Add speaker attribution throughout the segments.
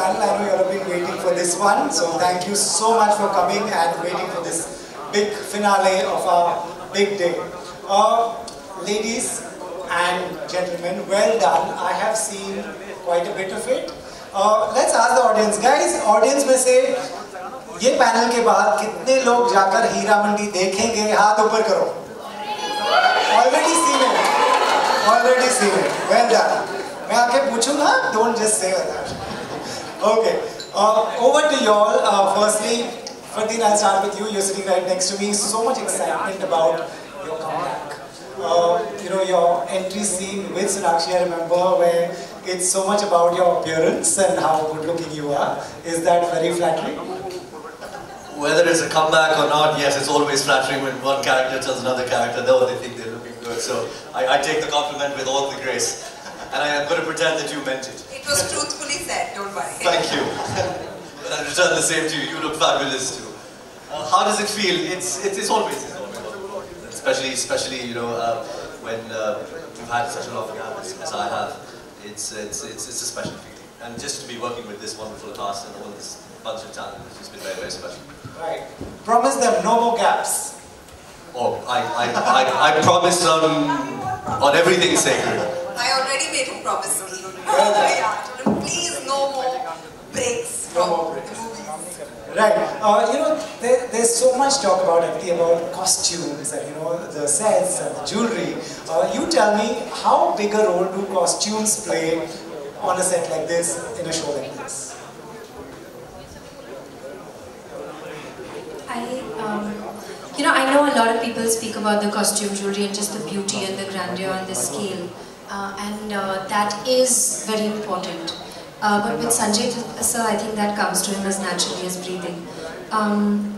Speaker 1: panel. I know you all have been waiting for this one, so thank you so much for coming and waiting for this big finale of our big day. Ladies and gentlemen, well done. I have seen quite a bit of it. Let's ask the audience. Guys, audience में से ये panel के बाद कितने लोग जाकर हीरा मंडी देखेंगे? हाथ ऊपर करो. Already seen it. Already seen it. Well done. मैं आके पूछूंगा. Don't just say that. Okay. Over to you all. Firstly, Fardeen, I'll start with you. You're sitting right next to me. So much excitement about your comeback. You know, your entry scene with Sonakshi, I remember, where it's so much about your appearance and how good looking you are. Is that very flattering?
Speaker 2: Whether it's a comeback or not, yes, it's always flattering when one character tells another character, though they think they're looking good. So I take the compliment with all the grace. And I am going to pretend that you meant it.
Speaker 3: It was truthfully said, don't worry.
Speaker 2: Thank you. But I return the same to you. You look fabulous too. How does it feel? It's always especially you know, when you've had such a long gap as I have. It's a special feeling. And just to be working with this wonderful cast and all this bunch of talent, it's just been very, very special.
Speaker 1: Right. Promise them no more gaps.
Speaker 2: Oh, I promised on everything sacred.
Speaker 3: I already made him promise me. Please, no more breaks from the movies.
Speaker 1: Right. You know, there's so much talk about costumes and, you know, the sets and the jewelry. You tell me, how big a role do costumes play on a set like this, in a show like this?
Speaker 4: You know, I know a lot of people speak about the costume jewelry and just the beauty and the grandeur and the scale. That is very important. But with Sanjay sir, I think that comes to him as naturally as breathing.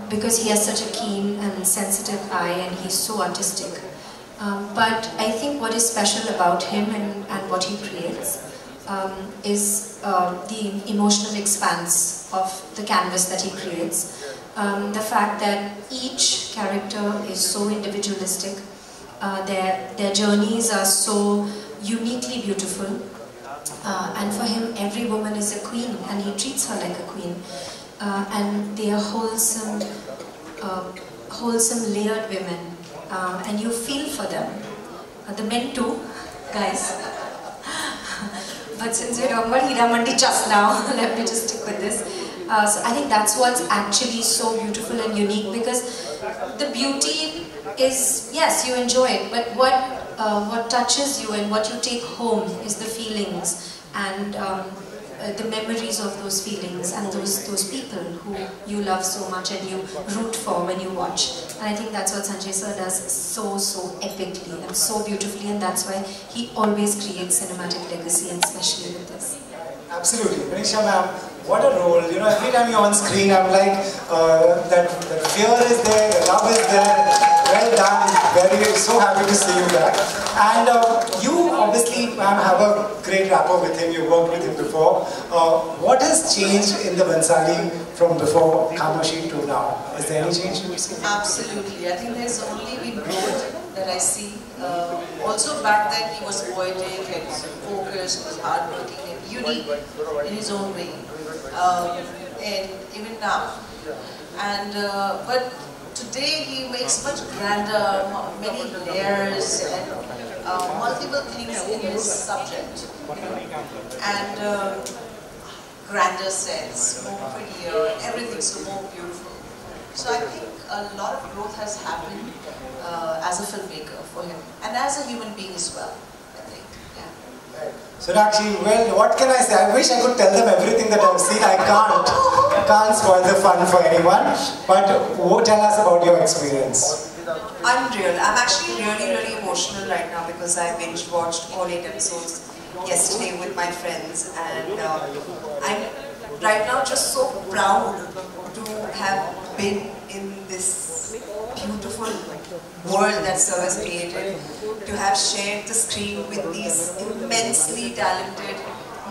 Speaker 4: Because he has such a keen and sensitive eye and he's so artistic. But I think what is special about him and what he creates is the emotional expanse of the canvas that he creates. The fact that each character is so individualistic, their journeys are so uniquely beautiful, and for him every woman is a queen and he treats her like a queen, and they are wholesome layered women, and you feel for them, the men too, guys. But since we're talking about Hira Mandi just now, let me just stick with this. So I think that's what's actually so beautiful and unique, because the beauty is, yes, you enjoy it, but what touches you and what you take home is the feelings and the memories of those feelings and those people who you love so much and you root for when you watch. And I think that's what Sanjay sir does so epically and so beautifully, and that's why he always creates cinematic legacy, and especially with this.
Speaker 1: Absolutely. Manisha ma'am, what a role. You know, every time you're on screen, I'm like, that fear is there, the love is there. Well done. Very, so happy to see you back. And you obviously, ma'am, have a great rapport with him. You worked with him before. What has changed in the Bhansali from before Kamashi to now? Is there any change you would see?
Speaker 5: Absolutely. I think there's only been growth that I see. Also back then he was poetic and focused, was hardworking and unique in his own way. And even now. And but today he makes much grander, many layers and multiple things in his subject. And grander sets, more prettier, everything so more beautiful. So I think a lot of growth has happened as a filmmaker for him, and as a human being as well, I think. Yeah.
Speaker 1: Sonakshi, well, what can I say? I wish I could tell them everything that I've seen. I can't spoil the fun for anyone. But tell us about your experience.
Speaker 3: Unreal. I'm actually really emotional right now because I binge watched all 8 episodes yesterday with my friends, and I'm right now just so proud to have been in this beautiful world that Sir has created, to have shared the screen with these immensely talented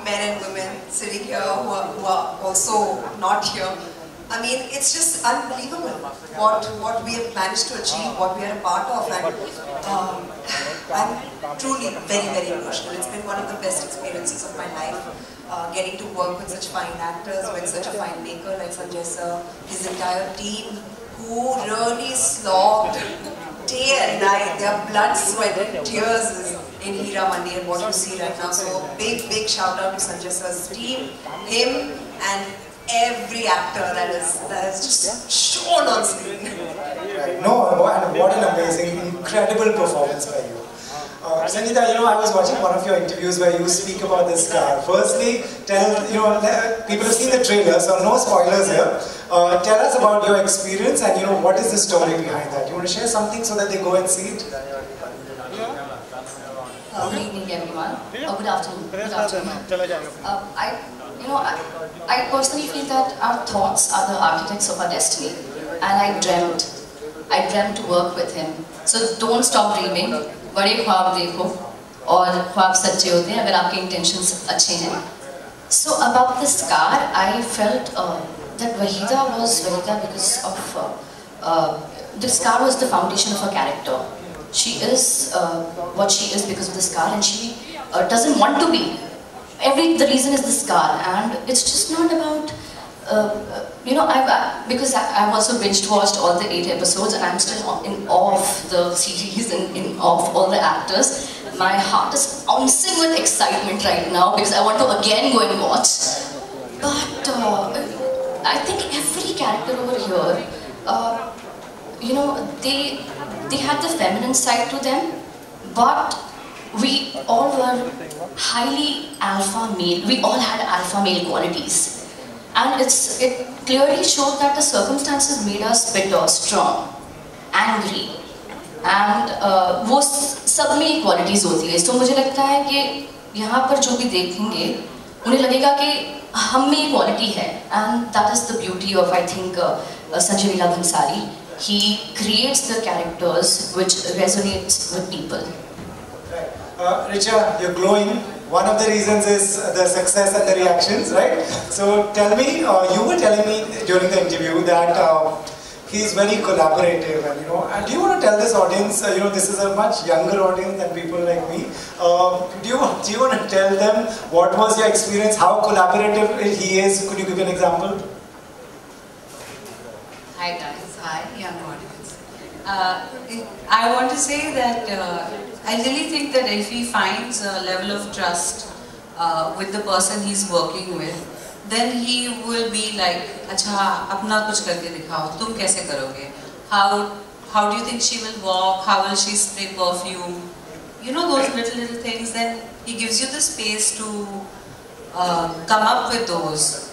Speaker 3: men and women sitting here who are also not here. I mean, it's just unbelievable what we have managed to achieve, what we are a part of, and I'm truly very, very emotional. It's been one of the best experiences of my life. Getting to work with such fine actors, with such a fine maker like Sanjay sir, his entire team, who really slogged day and night. Their blood, sweat and tears in Heera Mandi and what you see right now. So big, big shout out to Sanjay sir's team, him and every actor that is just shown on screen.
Speaker 1: No, and what an amazing, incredible performance by you. Sangeeta, you know, I was watching one of your interviews where you speak about this car. Firstly, people have seen the trailer, so no spoilers here. Tell us about your experience and, you know, what is the story behind that? You want to share something so that they go and see it?
Speaker 6: Good evening, everyone. Good afternoon. Good afternoon. I personally feel that our thoughts are the architects of our destiny, and I dreamt to work with him. So don't stop dreaming. बड़े ख्वाब देखो और ख्वाब सच्चे होते हैं अगर आपके intentions अच्छे हैं. So about this car, I felt that Waheeda was Waheeda because of this car was the foundation of her character. She is what she is because of this car, and she doesn't want to be. The reason is this car, and it's just not about. You know, because I've also binge watched all the 8 episodes, and I'm still in awe of the series and in awe of all the actors. My heart is bouncing with excitement right now because I want to again go and watch. But I think every character over here, you know, they had the feminine side to them, but we all were highly alpha male. We all had alpha male qualities. And it clearly showed that the circumstances made us bitter, strong, angry, and वो सब में qualities होती है. तो मुझे लगता है कि यहाँ पर जो भी देखेंगे उन्हें लगेगा कि हम में quality है, and that is the beauty of, I think, Sanjay Leela Bhansali. He creates the characters which resonates with people.
Speaker 1: Richa, you're glowing. One of the reasons is the success and the reactions, right? So tell me, you were telling me during the interview that he's very collaborative, and and do you want to tell this audience, this is a much younger audience than people like me. Do you want to tell them what was your experience, how collaborative he is? Could you give an example?
Speaker 5: Hi guys, hi young audience. I want to say that I really think that if he finds a level of trust with the person he's working with, then he will be like, अच्छा अपना कुछ करके दिखाओ, तुम कैसे करोगे? How do you think she will walk? How will she spray perfume? You know, those little things. Then he gives you the space to come up with those,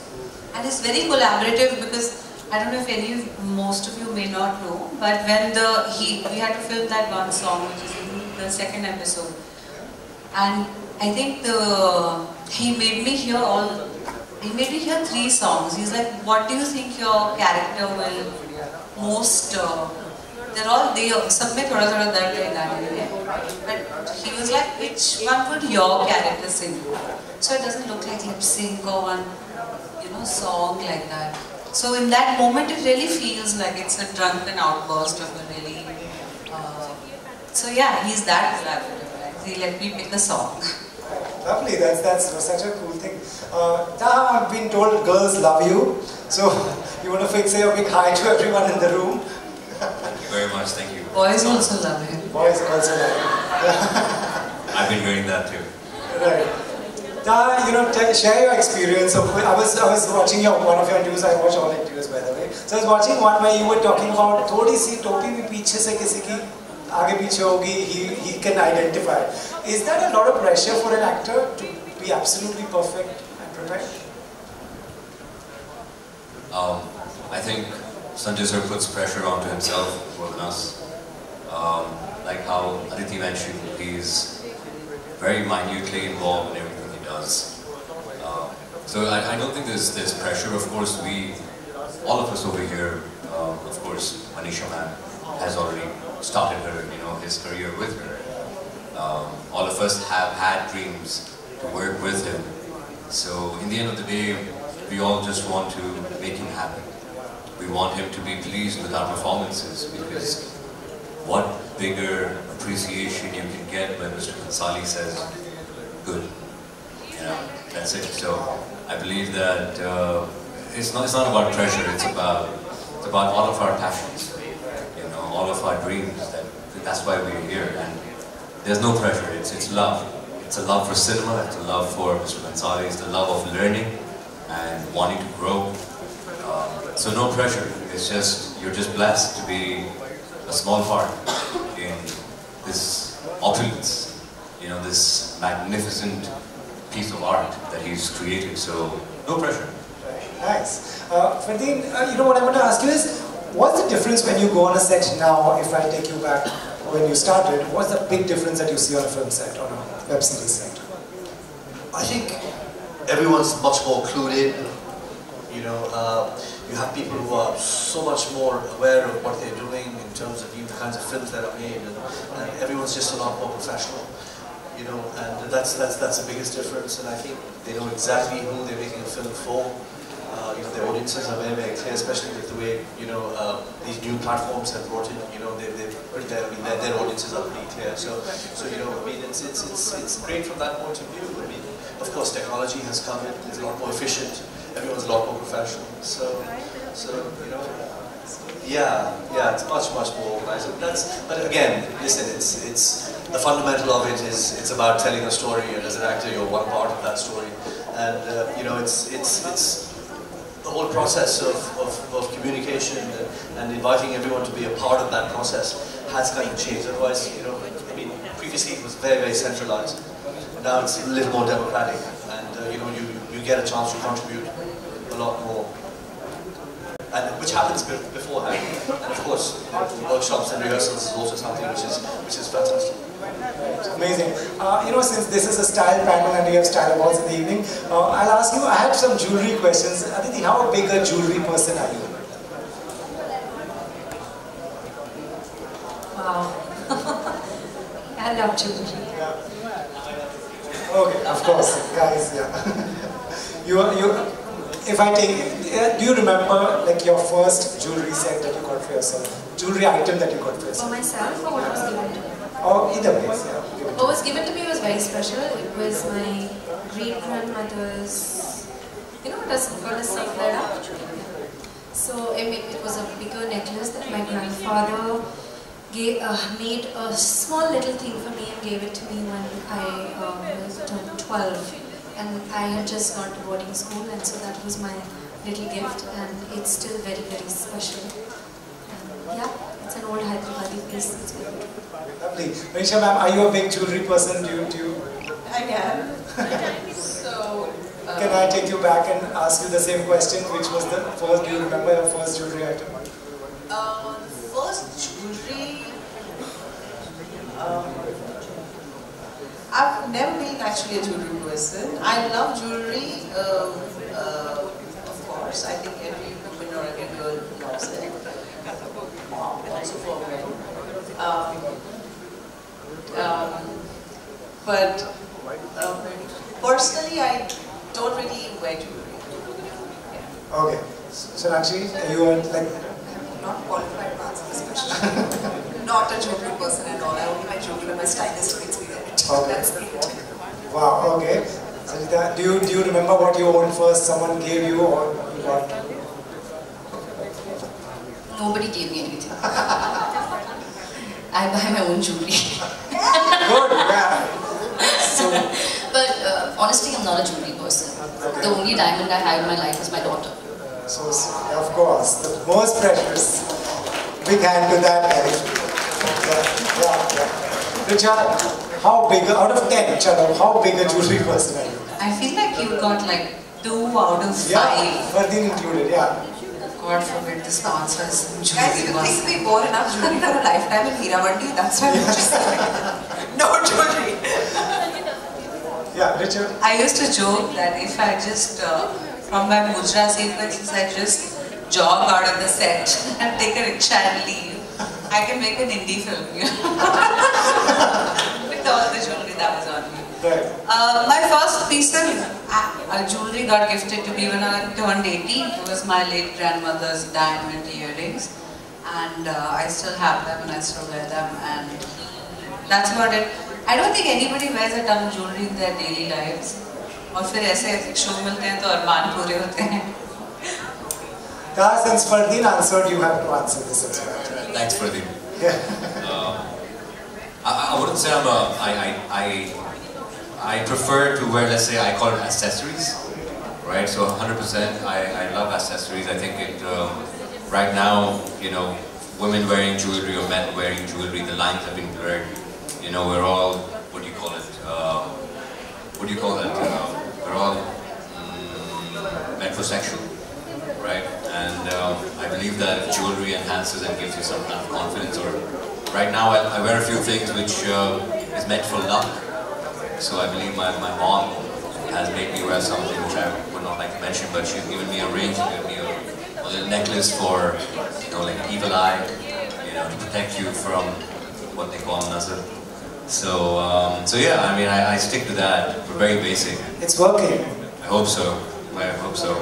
Speaker 5: and it's very collaborative because. I don't know if most of you may not know, but when we had to film that one song, which is in the 2nd episode, and I think he made me hear 3 songs. He's like, what do you think your character will most? They're all there. सब में थोड़ा दर्द है गाने में, but he was like, which one would your character sing? So it doesn't look like lip sync or one, song like that. So in that moment, it really feels like it's a drunken outburst of a really. So yeah, he's that collaborative. He let me pick the song.
Speaker 1: Lovely. That's such a cool thing. Taha, I've been told girls love you. So you want to say a big hi to everyone in the room?
Speaker 7: Thank you very much. Thank you.
Speaker 5: Boys also love him.
Speaker 1: Boys also love him.
Speaker 7: I've been hearing that too.
Speaker 1: Right. Share your experience. I was watching one of your interviews. I watch all interviews, by the way. So I was watching one where you were talking about थोड़ी सी टोपी भी पीछे से किसी की आगे पीछे होगी. He can identify. Is that a lot of pressure for an actor to be absolutely perfect and prepared?
Speaker 7: I think Sanjay sir puts pressure onto himself more than us. Like how Aditi mentioned, he's very minutely involved in everything. So I don't think there's pressure. Of course, all of us over here, of course, Manisha ma'am has already started his career with her. All of us have had dreams to work with him. So in the end of the day, we all just want to make him happy. We want him to be pleased with our performances, because what bigger appreciation you can get when Mr. Bhansali says, good. You know, that's it. So I believe that it's not about treasure, it's about all of our passions, you know, all of our dreams. That's why we're here. And there's no pressure, it's love. It's a love for cinema, it's a love for Mr. Bhansali, it's the love of learning and wanting to grow. So no pressure, it's just, you're just blessed to be a small part in this opulence, you know, this magnificent piece of art that he's created, so no pressure.
Speaker 1: Nice. Fardeen, you know what I want to ask you is, what's the difference when you go on a set now, if I take you back when you started, what's the big difference that you see on a film set, on a web series set?
Speaker 2: I think everyone's much more clued in. You know, you have people who are so much more aware of what they're doing in terms of the kinds of films that are made, and everyone's just a lot more professional. You know, and that's the biggest difference. And I think they know exactly who they're making a film for. You know, their audiences are very, very clear, especially with the way, you know, these new platforms have brought in. You know, their audiences are pretty clear. So you know, I mean, it's great from that point of view. I mean, of course, technology has come in; it's a lot more efficient. Everyone's a lot more professional. So you know, yeah, it's much more organized. But again, listen, it's the fundamental of it is it's about telling a story, and as an actor, you're one part of that story. And you know, it's the whole process of communication and inviting everyone to be a part of that process has kind of changed. Otherwise, you know, I mean, previously it was very, very centralized. Now it's a little more democratic, and you know, you get a chance to contribute a lot more, and which happens beforehand. And of course, workshops and rehearsals is also something which is fantastic.
Speaker 1: Amazing. You know, since this is a style panel and we have style awards in the evening, I'll ask you, I have some jewelry questions. Aditi, how big a jewelry person are you?
Speaker 4: Wow. I love jewelry.
Speaker 1: Yeah. Okay, of course, guys, yeah. If I take, do you remember like your first jewelry set that you got for yourself? Jewelry item that you got for yourself?
Speaker 4: For myself, or what was given to me?
Speaker 1: Oh, either way, yeah.
Speaker 4: What was given to me was very special. It was my great-grandmother's, you know what is called a saflera? So it was a bigger necklace that my grandfather made a small little thing for me and gave it to me when I turned 12. And I had just gone to boarding school, and so that was my little gift, and it's still very, very special. And yeah, it's an old Hyderabadi piece. It's good.
Speaker 1: Lovely. Manisha ma'am, are you a big jewelry person? Do you?
Speaker 5: I am. So,
Speaker 1: can I take you back and ask you the same question? Which was the first? Do you remember your first jewelry item?
Speaker 5: First jewelry. I've never been actually a jewelry person. I love jewelry, of course. I think every woman or every girl loves it. Also for men. But personally, I don't really wear jewelry. Yeah.
Speaker 1: Okay. So actually, you are like
Speaker 3: Not qualified to answer this question. Not a jewelry person at all. I only wear jewelry when my stylist makes me wear it.
Speaker 1: Okay.
Speaker 3: That's it.
Speaker 1: Wow, okay. Sanjita, do you remember what you owned first? Someone gave you or you got?
Speaker 6: Nobody gave me anything. I buy my own jewelry.
Speaker 1: Good, yeah. So,
Speaker 6: But honestly, I'm not a jewelry person.
Speaker 1: Okay.
Speaker 6: The only diamond I have in my life is my daughter.
Speaker 1: so of course, the most precious. Big hand to that guy. Yeah. Richard, how big, out of 10, Chalo, how big a jewelry person are you?
Speaker 5: I feel like you got like 2 out of 5.
Speaker 1: Yeah, Fardeen included, yeah.
Speaker 5: God forbid the sponsors.
Speaker 3: Guys, you think we bought enough jewelry for a lifetime in Hiramandi? That's why we're just no jewelry.
Speaker 1: Yeah, Richard.
Speaker 5: I used to joke that if I just, from my mudra sequences, I just jog out of the set and take a rickshaw and leave, I can make an indie film, you know? With all the jewelry that was on me.
Speaker 1: Right.
Speaker 5: My first piece of jewelry got gifted to me when I turned 18. It was my late grandmother's diamond earrings. and I still have them and I still wear them, and that's about it. I don't think anybody wears a ton of jewelry in their daily lives. और फिर ऐसे show मिलते हैं तो अरमान पूरे होते हैं.
Speaker 1: Since Fardeen answered, you have to answer this as well.
Speaker 7: Thanks, Fardeen.
Speaker 1: Yeah.
Speaker 7: I wouldn't say I prefer to wear, let's say, I call it accessories, right? So 100%, I love accessories. I think it, right now, you know, women wearing jewelry or men wearing jewelry, the lines have been blurred. You know, we're all, what do you call it? What do you call that? We're all metrosexual, right? And I believe that jewelry enhances and gives you some kind of confidence. Or right now, I wear a few things which is meant for luck. So I believe my mom has made me wear something which I would not like to mention, but she's given me a ring, she's given me a little necklace for, you know, like evil eye, you know, to protect you from what they call nazar. So yeah, I mean, I stick to that. We're very basic.
Speaker 1: It's working.
Speaker 7: I hope so. I hope so.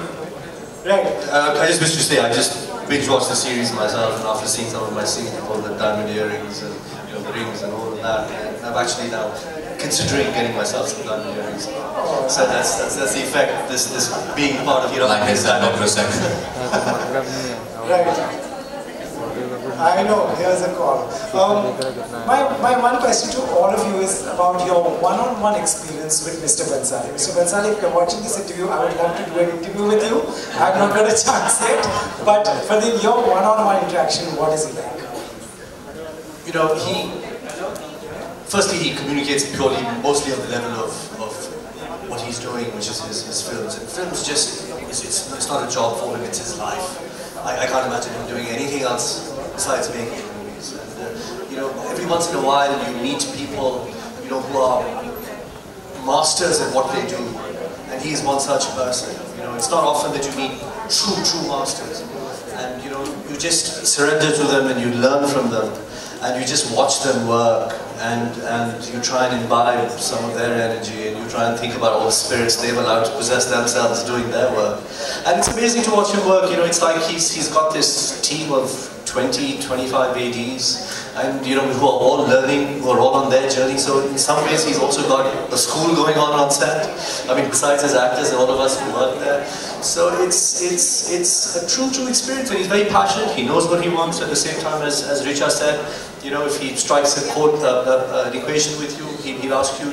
Speaker 1: Right.
Speaker 2: I just wish to say, I just binge watched the series myself, and after seeing some of my scenes, all the diamond earrings and, you know, the rings and all of that, and I'm actually now considering getting myself some diamond earrings. So that's the effect. This being part of, you know,
Speaker 7: like this metrosexual.
Speaker 1: Right. I know, here's a call. My one question to all of you is about your one-on-one experience with Mr. Bhansali. Mr. Bhansali, if you're watching this interview, I would love to do an interview with you. I've not got a chance yet, but for your one-on-one interaction, what is he like?
Speaker 2: You know, firstly, he communicates purely, mostly on the level of what he's doing, which is his films. And films just, it's not a job for him, it's his life. I can't imagine him doing anything else besides making movies. And, you know, every once in a while you meet people, you know, who are masters at what they do. And he is one such person. You know, it's not often that you meet true masters. And, you know, you just surrender to them and you learn from them. And you just watch them work, and you try and imbibe some of their energy, and you try and think about all the spirits they've allowed to possess themselves doing their work. And it's amazing to watch him work. You know, it's like he's got this team of 20, 25 ADs, and, you know, who are all learning, who are all on their journey. So in some ways he's also got a school going on set. I mean, besides his actors and all of us who work there. So it's a true experience, and he's very passionate. He knows what he wants. At the same time, as Richa said, you know, if he strikes a chord, an equation with you, he'll ask you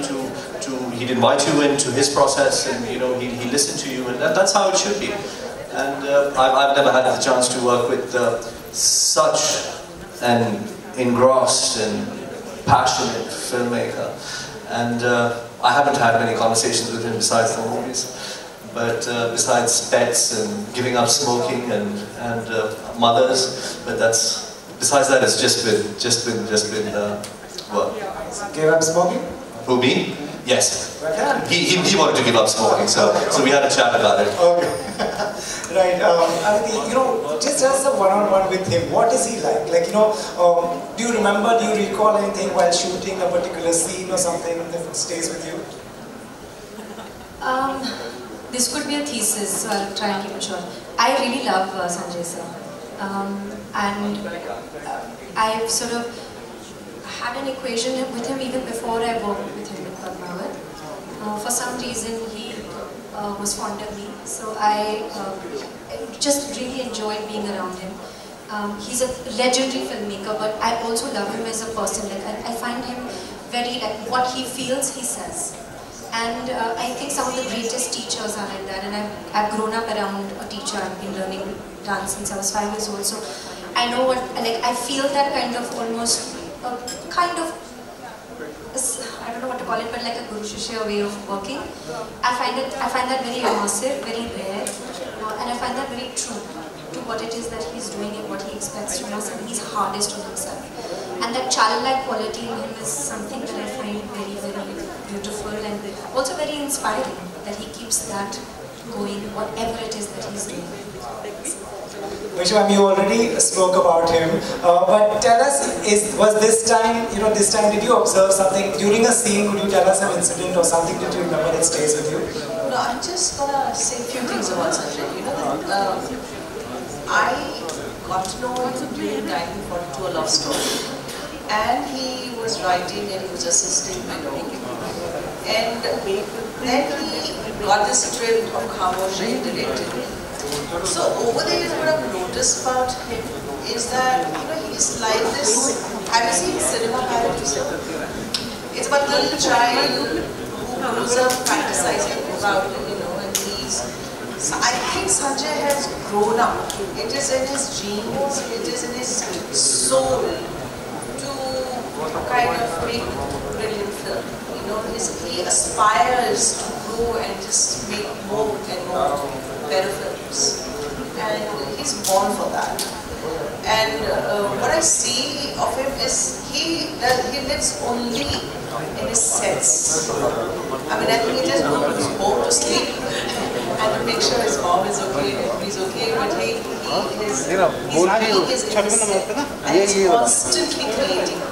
Speaker 2: he'd invite you into his process, and, you know, he'll listen to you, and that's how it should be. And I've never had the chance to work with such an engrossed and passionate filmmaker, and I haven't had many conversations with him besides the movies. But besides pets and giving up smoking and mothers, but besides that, it's just been work.
Speaker 1: Gave up smoking?
Speaker 2: Who, me? Yes. He wanted to give up smoking, so we had a chat about it.
Speaker 1: Okay. Right. You know, just as a one-on-one with him, what is he like? Like, you know, do you recall anything while shooting a particular scene or something that stays with you?
Speaker 4: This could be a thesis, so I'll try and keep it short. I really love Sanjay sir. And I've sort of had an equation with him even before I worked with him in Padmavat. For some reason, he was fond of me, so I just really enjoyed being around him. He's a legendary filmmaker, but I also love him as a person. Like, I find him very, like, what he feels, he says. And I think some of the greatest teachers are like that, and I've grown up around a teacher. I've been learning dance since I was 5 years old, so I know what, like, I feel that kind of almost, kind of, I don't know what to call it, but like a Guru Shishya way of working. I find that very immersive, very rare, and I find that very true to what it is that he's doing and what he expects from us, and he's hardest on himself. And that childlike quality in him is something that I find very, very beautiful and also very inspiring, that he keeps that going, whatever it is that he's doing.
Speaker 1: Vishwam, you already spoke about him, but tell us, was this time, did you observe something during a scene? Could you tell us an incident or something that you remember that stays with you?
Speaker 5: No, I'm just gonna say a few things about Sanjay. I got to know him during time for To a Love Story. And he was writing and he was assisting below. And then he got this script of Khamoshi and directed it. So over the years, what I've noticed about him is that he's like this. Have you seen Cinema Paradiso? It's about the little child who grows up fantasizing about it, and he's. So I think Sanjay has grown up. It is in his genes, it is in his soul to kind of make brilliant film. He aspires to grow and just make more and more better films. And he's born for that. And what I see of him is he lives only in his sets. I think he just goes home to sleep and to make sure his mom is okay and he's okay, but he's in his set. And he's constantly creating.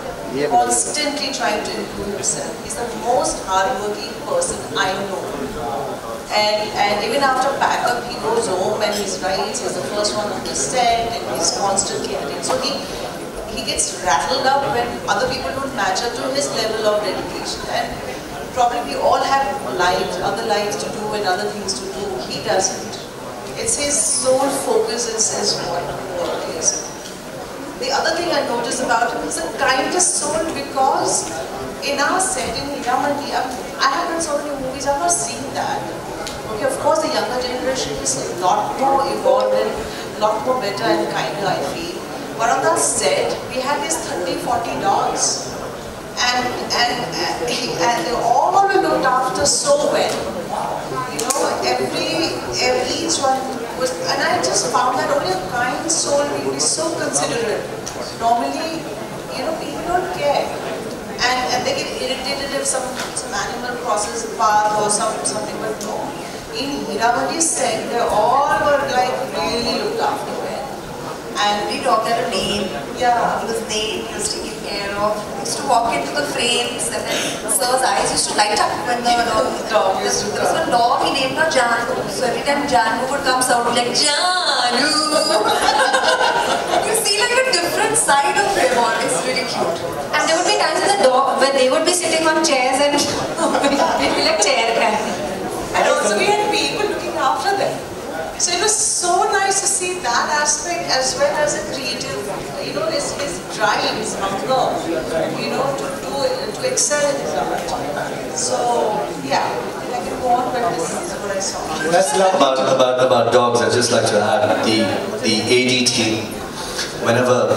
Speaker 5: Constantly trying to improve himself. He's the most hardworking person I know. And even after backup, he goes home and he writes. He's the first one on the set, and he's constantly editing. So he gets rattled up when other people don't match up to his level of dedication. And probably we all have lives, other lives to do and other things to do. He doesn't. It's his sole focus. It's his work is. The other thing I noticed about him is the kindest soul, because in our set in Hiramandi, I have done so many movies, I've not seen that. Okay, of course the younger generation is a lot more evolved and a lot more better and kinder, I feel. But on that set, we had these 30-40 dogs. And they all were looked after so well. Each one was, and I just found that only a kind soul will be so considerate. Normally, people don't care. And they get irritated if some animal crosses the path or something, but no. In Hiramandi set, they all were like really looked after well.
Speaker 3: And we dog had a name.
Speaker 5: Yeah.
Speaker 3: He was named, he was taken care of. He used to walk into the frames and then Sir's eyes used to light up when the dog was there was a dog, he named her Janu. So every time Janu would come, Sir would be like, Janu! You see like a different side of him. It's really cute.
Speaker 4: And there would be times with the dog where they would be sitting on chairs and we'd be like chair guy.
Speaker 5: And also we had people looking after them. So it was so nice to see that aspect as well as a creative, his drive, his hunger, to excel in his art. So, yeah, I can go on, but this is what I saw.
Speaker 1: That's lovely.
Speaker 2: About dogs, I'd just like to add the AD team. Whenever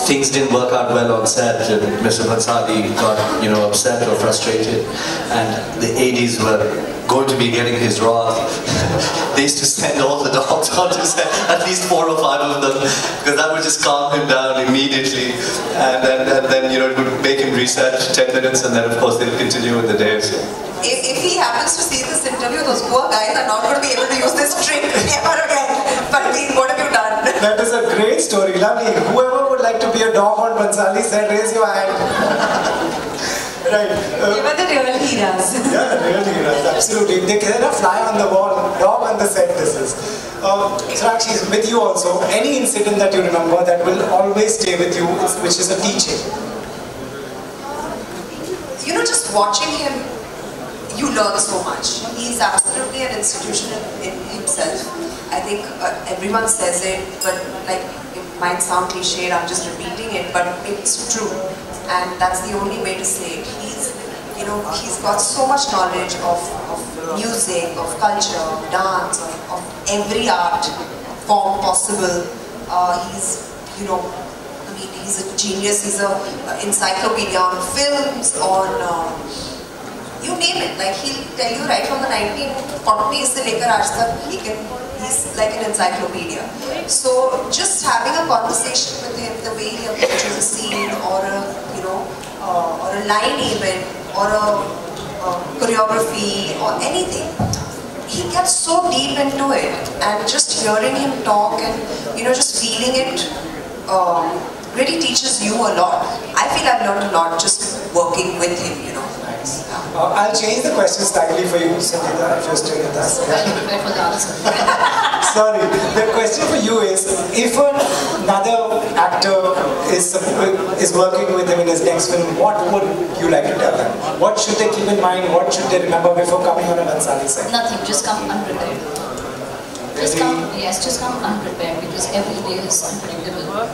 Speaker 2: things didn't work out well on set, and Mr. Bhansali got upset or frustrated, and the ADs were going to be getting his wrath, they used to send all the dogs onto set, at least 4 or 5 of them, because that would just calm him down immediately, and then it would make him reset 10 minutes, and then of course they'll continue with the day. So.
Speaker 3: If he happens to see this interview, those poor guys are not going to be able to use this trick ever again. But what have you done?
Speaker 1: That is a great story, lovely. Whoever would like to be a dog on Bhansali set, raise your hand. Right.
Speaker 4: They were the real heroes.
Speaker 1: Yeah, the real heroes, absolutely. They cannot fly on the wall, dog on the set this is. Sakshi, with you also, any incident that you remember that will always stay with you, which is a teaching?
Speaker 3: Just watching him, you learn so much. He's absolutely an institution in himself. I think everyone says it, but it might sound cliched, I'm just repeating it, but it's true. And that's the only way to say it. He's got so much knowledge of music, of culture, of dance, of every art form possible. He's a genius. He's an encyclopedia on films, on you name it. He'll tell you right from the 1940s se lekar aaj tak, he's like an encyclopedia. So just having a conversation with him, the way he approaches a scene or a line even, or a choreography or anything, he gets so deep into it, and just hearing him talk and just feeling it really teaches you a lot. I feel I've learned a lot just working with him,
Speaker 1: Nice. I'll change the question slightly for you, Sangeeta, if you're still with us.
Speaker 6: So I prepare for the answer.
Speaker 1: Sorry. The question for you is, if another actor is working with him in his next film, what would you like to tell them? What should they keep in mind? What should they remember before coming on a Bhansali set?
Speaker 6: Nothing, just come unprepared. Just come unprepared, because every day is unpredictable.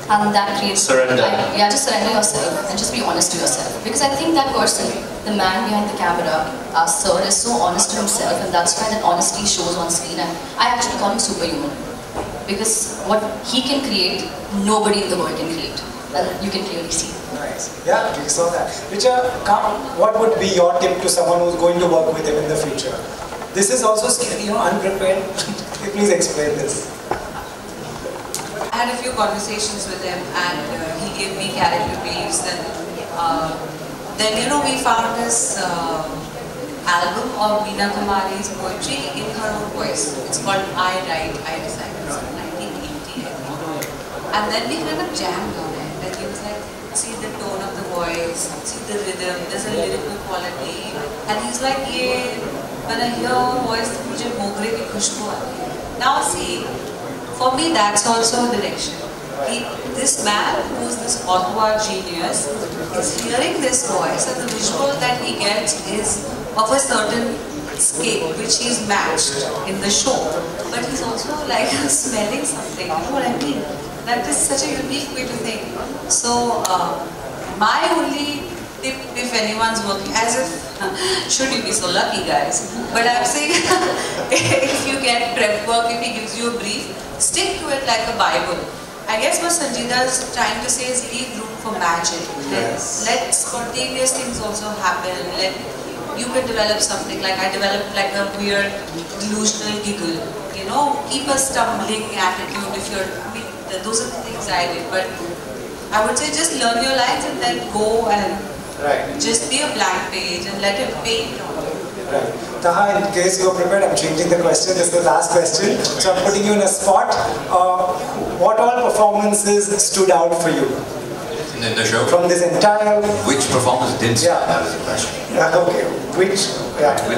Speaker 6: And that creates...
Speaker 2: Surrender.
Speaker 6: Just surrender yourself and just be honest to yourself. Because I think that person, the man behind the camera, our sir, is so honest to himself, and that's why that honesty shows on screen. And I actually call him superhuman. Because what he can create, nobody in the world can create. And you can clearly see.
Speaker 1: Nice. Yeah, we saw that. Richa, what would be your tip to someone who's going to work with him in the future? This is also scary, unprepared. Please explain this.
Speaker 5: I had a few conversations with him, and he gave me character briefs. Then we found this album of Meena Kumari's poetry in her own voice. It's called I Write, I Decide. It's from 1980, I think. And then we kind of jammed on it. And he was like, see the tone of the voice, see the rhythm, there's a lyrical quality. And he's like, yeah, when I hear her voice, मुझे मोगरे की खुशबू आती है. Now see, for me, that's also a direction. This man, who's this Ottawa genius, is hearing this voice, and the visual that he gets is of a certain scale, which he's matched in the show. But he's also like smelling something, you know what I mean? That is such a unique way to think. So, my only tip, if anyone's working, as if, should you be so lucky, guys? But I'm saying, if you get prep work, if he gives you a brief, stick to it like a Bible. I guess what Sangeeta is trying to say is leave room for magic.
Speaker 1: Yes.
Speaker 5: Let spontaneous things also happen. You can develop something. Like I developed like a weird delusional giggle. Keep a stumbling attitude if you're. Those are the things I did. But I would say just learn your lines and then go and just be a blank page and let him paint on it.
Speaker 1: Right. Taha, in case you're prepared, I'm changing the question. This is the last question. So I'm putting you in a spot. What all performances stood out for you?
Speaker 7: In the show?
Speaker 1: From this entire...
Speaker 7: Which performance didn't stand out is the question.
Speaker 1: Okay. Which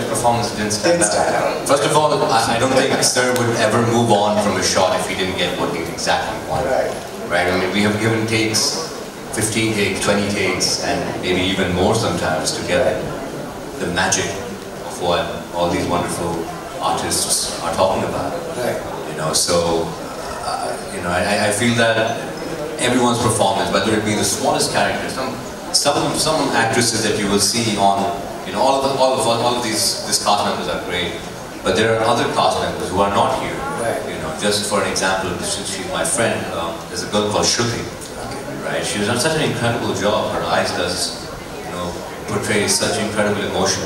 Speaker 7: performance didn't stand out? First of all, I don't think Sir would ever move on from a shot if he didn't get what he exactly wanted. Right? I mean, we have given takes, 15 takes, 20 takes, and maybe even more sometimes to get the magic of what all these wonderful artists are talking about. So I feel that everyone's performance, whether it be the smallest character, some actresses that you will see on, all of these cast members are great, but there are other cast members who are not here. Just for an example, she's my friend. There's a girl called Shruti. Right, she's done such an incredible job. Her eyes portray such incredible emotion.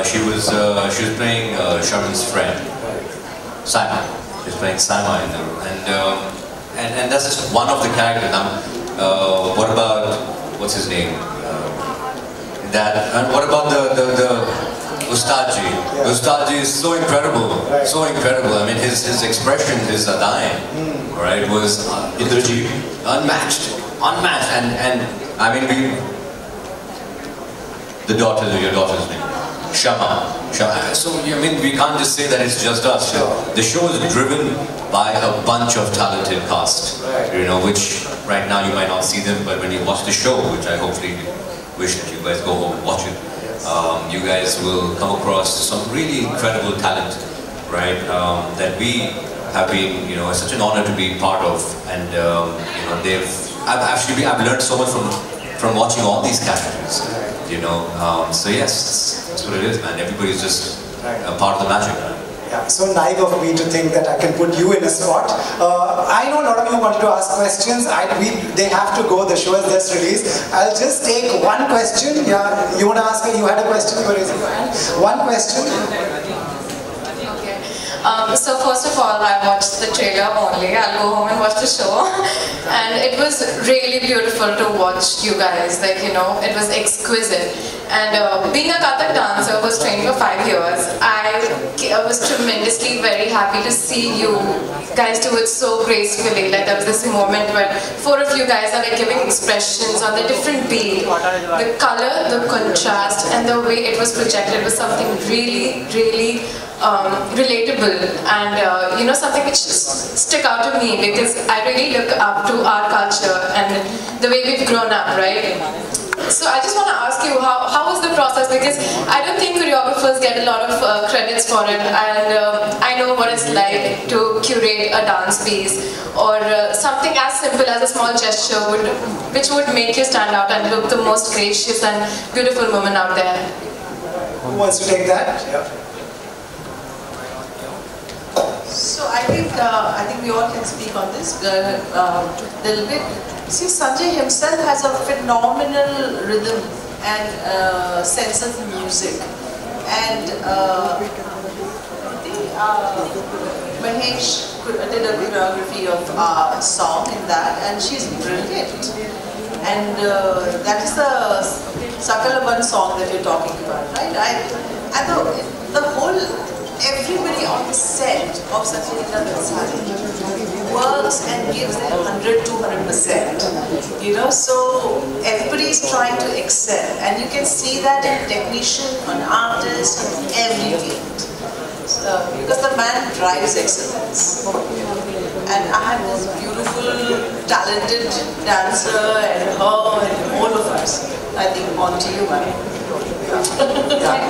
Speaker 7: She was playing Sharman's friend, Simon. She's playing Simon in the room, and that's just one of the characters. What about what's his name? What about the Ustadji? The Ustadji is so incredible, so incredible. I mean, his expression, his adai, right, was unmatched, and I mean, your daughter's name, Shama. So I mean, we can't just say that it's just us. The show is driven by a bunch of talented cast, which right now you might not see them, but when you watch the show, which I hopefully wish that you guys go home and watch it, you guys will come across some really incredible talent, right? That we have been, it's such an honor to be part of, and I've learned so much from watching all these characters, So yes, that's what it is, man. Everybody's just a part of the magic.
Speaker 1: Yeah, so naive of me to think that I can put you in a spot. I know a lot of you wanted to ask questions. They have to go. The show is just released. I'll just take one question. Yeah, you want to ask? You had a question. You were raising your hand. One question.
Speaker 8: Okay. So first of all, I watched the trailer only. I'll go home and watch the show. And it was really beautiful to watch you guys. It was exquisite. And being a Kathak dancer, was trained for 5 years, I was tremendously very happy to see you guys do it so gracefully. Like there was this moment where 4 of you guys are like giving expressions on the different beat. The color, the contrast, and the way it was projected was something really, really relatable, and you know, something which stuck out to me because I really look up to our culture and the way we've grown up, right? So I just want to ask you, how was the process? Because I don't think choreographers get a lot of credits for it, and I know what it's like to curate a dance piece or something as simple as a small gesture which would make you stand out and look the most gracious and beautiful woman out there.
Speaker 1: Who wants to take that? Yeah.
Speaker 5: So I think we all can speak on this a little bit. See, Sanjay himself has a phenomenal rhythm and sense of music, and I think Mahesh did a choreography of a song in that, and she's brilliant. And that is the Sakalaban song that you're talking about, right? And the whole, everybody on the set of Satyajit Bhansali works and gives their 100-200%. You know, so everybody is trying to excel, and you can see that in technician, on artist, on every field. Because the man drives excellence. And I have this beautiful, talented dancer, and her, and all of us. I think on to you, man.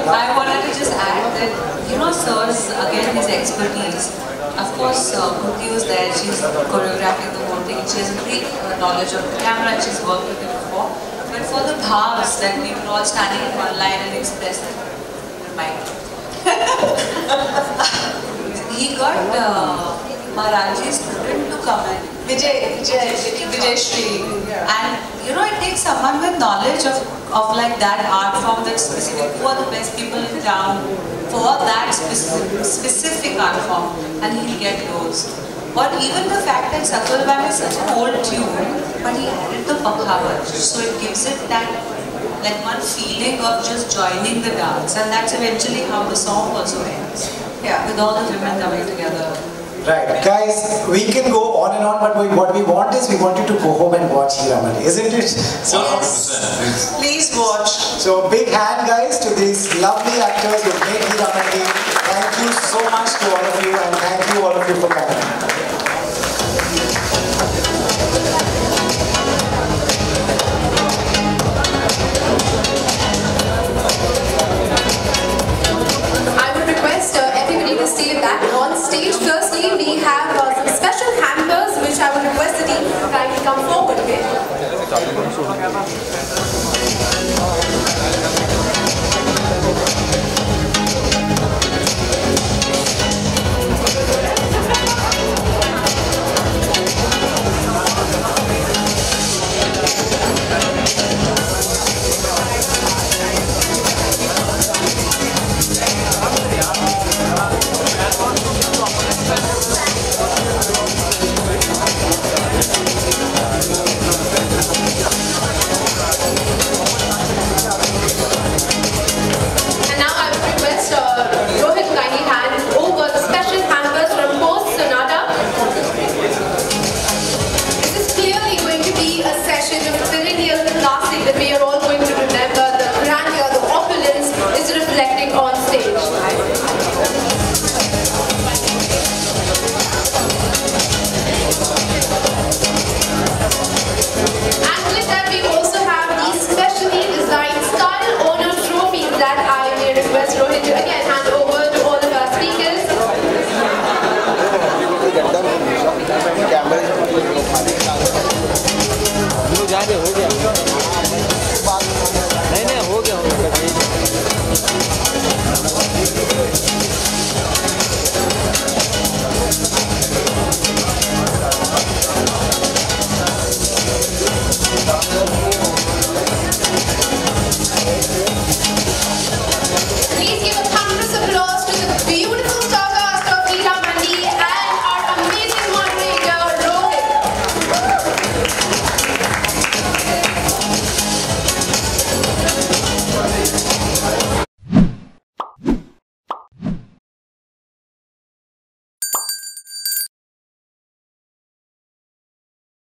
Speaker 9: I wanted to just add that, you know, Sir's, again, his expertise. Of course, Kruti was there, she's choreographing the whole thing. She has a great knowledge of the camera, and she's worked with it before. But for the bhavs that we were all standing in one line and expressing, he got Maharaji's student to come in, Vijay Shri. And you know, it takes someone with knowledge of like that art form that's specific. Who are the best people in town for that specific art form, and he'll get those. But even the fact that Sakal Bam is such an old tune, but he added the Pakhavat, so it gives it that like one feeling of just joining the dance, and that's eventually how the song also ends. Yeah, with all the women coming together.
Speaker 1: Right, guys, we can go on and on, but what we want is, we want you to go home and watch Heeramani, isn't it? So,
Speaker 5: yes. Please watch.
Speaker 1: So big hand, guys, to these lovely actors.